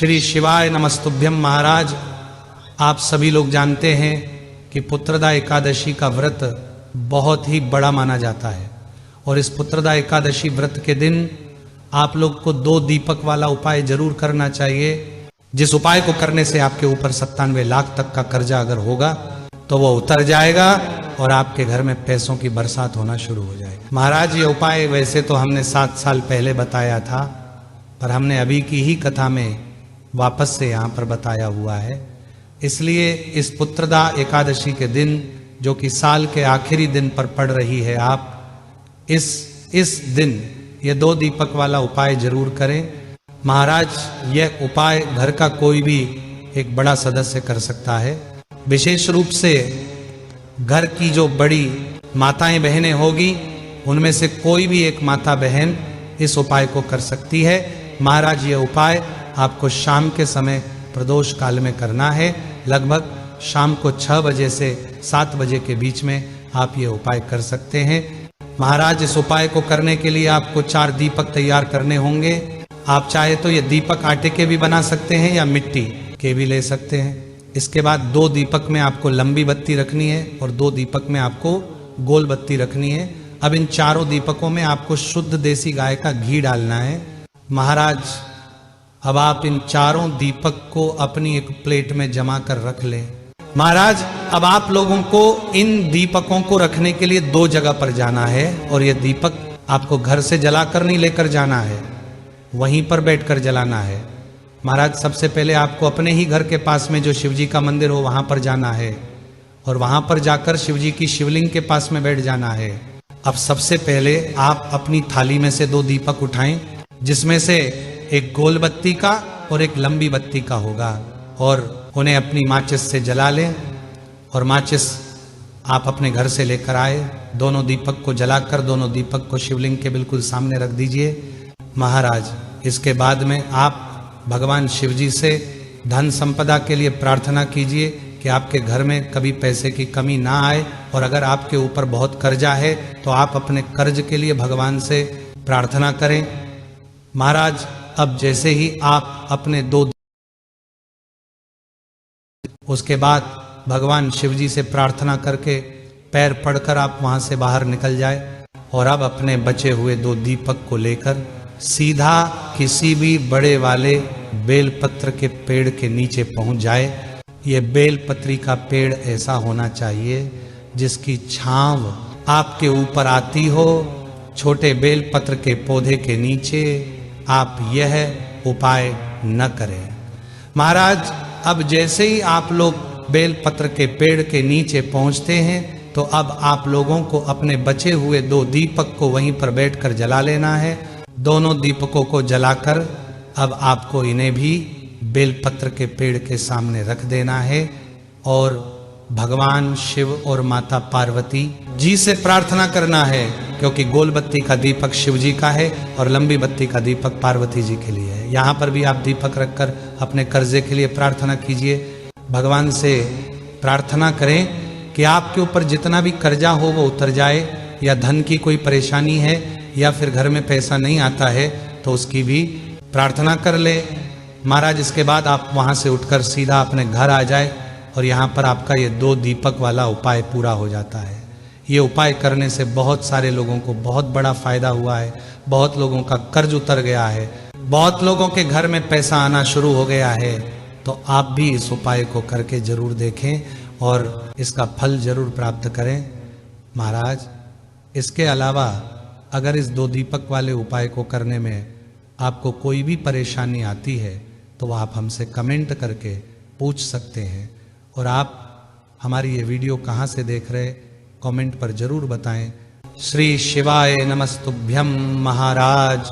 श्री शिवाय नमस्तुभ्यम। महाराज, आप सभी लोग जानते हैं कि पुत्रदा एकादशी का व्रत बहुत ही बड़ा माना जाता है और इस पुत्रदा एकादशी व्रत के दिन आप लोग को 2 दीपक वाला उपाय जरूर करना चाहिए, जिस उपाय को करने से आपके ऊपर 97 लाख तक का कर्जा अगर होगा तो वो उतर जाएगा और आपके घर में पैसों की बरसात होना शुरू हो जाएगी। महाराज, ये उपाय वैसे तो हमने 7 साल पहले बताया था, पर हमने अभी की ही कथा में वापस से यहाँ पर बताया हुआ है। इसलिए इस पुत्रदा एकादशी के दिन, जो कि साल के आखिरी दिन पर पड़ रही है, आप इस दिन ये 2 दीपक वाला उपाय जरूर करें। महाराज, यह उपाय घर का कोई भी एक बड़ा सदस्य कर सकता है। विशेष रूप से घर की जो बड़ी माताएं बहनें होगी, उनमें से कोई भी एक माता बहन इस उपाय को कर सकती है। महाराज, ये उपाय आपको शाम के समय प्रदोष काल में करना है। लगभग शाम को 6 बजे से 7 बजे के बीच में आप ये उपाय कर सकते हैं। महाराज, इस उपाय को करने के लिए आपको 4 दीपक तैयार करने होंगे। आप चाहे तो ये दीपक आटे के भी बना सकते हैं या मिट्टी के भी ले सकते हैं। इसके बाद 2 दीपक में आपको लंबी बत्ती रखनी है और 2 दीपक में आपको गोल बत्ती रखनी है। अब इन चारों दीपकों में आपको शुद्ध देसी गाय का घी डालना है। महाराज, अब आप इन चारों दीपक को अपनी एक प्लेट में जमा कर रख लें। महाराज, अब आप लोगों को इन दीपकों को रखने के लिए 2 जगह पर जाना है और ये दीपक आपको घर से जलाकर नहीं लेकर जाना है, वहीं पर बैठकर जलाना है। महाराज, सबसे पहले आपको अपने ही घर के पास में जो शिवजी का मंदिर हो वहां पर जाना है और वहां पर जाकर शिवजी की शिवलिंग के पास में बैठ जाना है। अब सबसे पहले आप अपनी थाली में से 2 दीपक उठाएं, जिसमें से एक गोल बत्ती का और एक लंबी बत्ती का होगा, और उन्हें अपनी माचिस से जला लें। और माचिस आप अपने घर से लेकर आए, दोनों दीपक को जलाकर दोनों दीपक को शिवलिंग के बिल्कुल सामने रख दीजिए। महाराज, इसके बाद में आप भगवान शिवजी से धन संपदा के लिए प्रार्थना कीजिए कि आपके घर में कभी पैसे की कमी ना आए, और अगर आपके ऊपर बहुत कर्जा है तो आप अपने कर्ज के लिए भगवान से प्रार्थना करें। महाराज, अब जैसे ही आप अपने 2 उसके बाद भगवान शिवजी से प्रार्थना करके पैर पड़कर आप वहां से बाहर निकल जाए और अब अपने बचे हुए 2 दीपक को लेकर सीधा किसी भी बड़े वाले बेलपत्र के पेड़ के नीचे पहुंच जाए। ये बेलपत्री का पेड़ ऐसा होना चाहिए जिसकी छांव आपके ऊपर आती हो। छोटे बेलपत्र के पौधे के नीचे आप यह उपाय न करें। महाराज, अब जैसे ही आप लोग बेलपत्र के पेड़ के नीचे पहुंचते हैं तो अब आप लोगों को अपने बचे हुए 2 दीपक को वहीं पर बैठकर जला लेना है। दोनों दीपकों को जलाकर अब आपको इन्हें भी बेलपत्र के पेड़ के सामने रख देना है और भगवान शिव और माता पार्वती जी से प्रार्थना करना है, क्योंकि गोल बत्ती का दीपक शिव जी का है और लंबी बत्ती का दीपक पार्वती जी के लिए है। यहाँ पर भी आप दीपक रखकर अपने कर्जे के लिए प्रार्थना कीजिए। भगवान से प्रार्थना करें कि आपके ऊपर जितना भी कर्जा हो वो उतर जाए, या धन की कोई परेशानी है या फिर घर में पैसा नहीं आता है तो उसकी भी प्रार्थना कर ले। महाराज, इसके बाद आप वहाँ से उठकर सीधा अपने घर आ जाए और यहाँ पर आपका ये 2 दीपक वाला उपाय पूरा हो जाता है। ये उपाय करने से बहुत सारे लोगों को बहुत बड़ा फायदा हुआ है, बहुत लोगों का कर्ज उतर गया है, बहुत लोगों के घर में पैसा आना शुरू हो गया है। तो आप भी इस उपाय को करके जरूर देखें और इसका फल जरूर प्राप्त करें। महाराज, इसके अलावा अगर इस 2 दीपक वाले उपाय को करने में आपको कोई भी परेशानी आती है तो आप हमसे कमेंट करके पूछ सकते हैं, और आप हमारी ये वीडियो कहाँ से देख रहे कमेंट पर जरूर बताएं। श्री शिवाय नमस्तुभ्यम। महाराज।